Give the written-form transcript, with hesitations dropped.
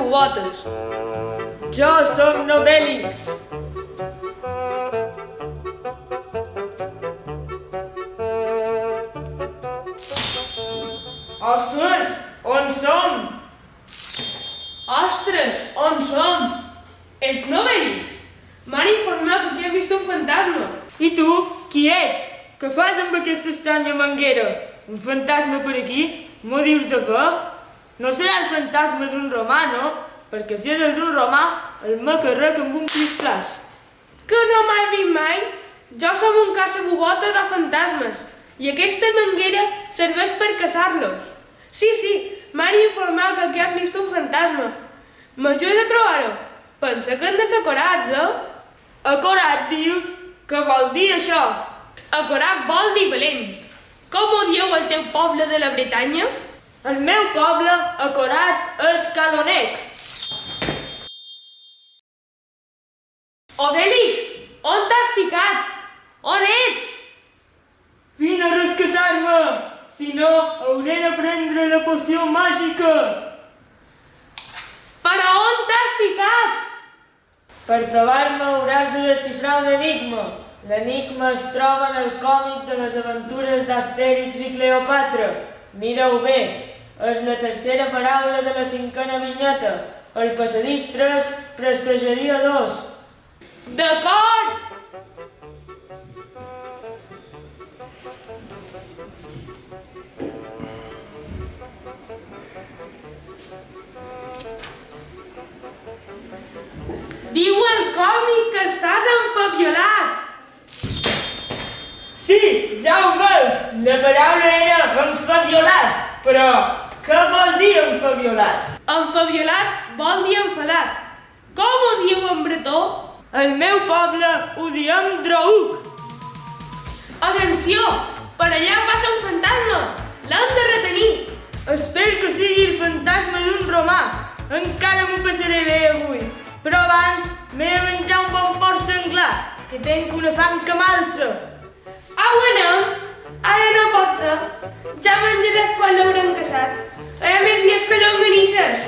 casabubotes. Jo som Nobèlix. Ostres, on som? Ostres, on som? Ets Nobèlix? M'han informat que aquí he vist un fantasma. I tu, qui ets? Què fas amb aquesta estranya manguera? Un fantasma per aquí? M'ho dius de fe? No serà el fantasma d'un romà, no? Perquè si és el d'un romà, el m'acarrec amb un crisplàs. Que no m'has vist mai? Jo som un caçabubotes o fantasmes i aquesta manguera serveix per caçar-los. Sí, m'han informat que aquí han vist un fantasma. M'ajudes a trobar-ho? Pensa que han de ser acorats, Acorat, dius? Què vol dir això? Acorat vol dir valent. Com ho dieu al teu poble de la Bretanya? El meu poble, acorat, és Calonec. Obélix, on t'has ficat? On ets? Vine a rescatar-me! Si no, hauré de prendre la poció màgica! Però on t'has ficat? Per trobar-me hauràs de desxifrar un enigma. L'enigma es troba en el còmic de les aventures d'Astèrix i Cleopatra. Mira-ho bé, és la tercera paraula de la 5a vinyeta. El passadís 3 prestejaria 2. D'acord! Diu el còmic que estàs enfabiolat. Sí, ja ho veus! La paraula era enfabiolat. Però què vol dir enfabiolat? Enfabiolat vol dir enfadat. Com ho diu en bretó? Al meu poble ho diem Drouc. Atenció! Per allà passa un fantasma! L'hem de retenir! Espero que sigui el fantasma d'un romà. Encara m'ho passaré bé avui. Però abans m'he de menjar un bon porc senglar, que tenc una fam que m'alça. Au, anem! Ara no pot ser. Ja menjaràs quan l'haurem caçat. Hi ha més dies que llonganisses.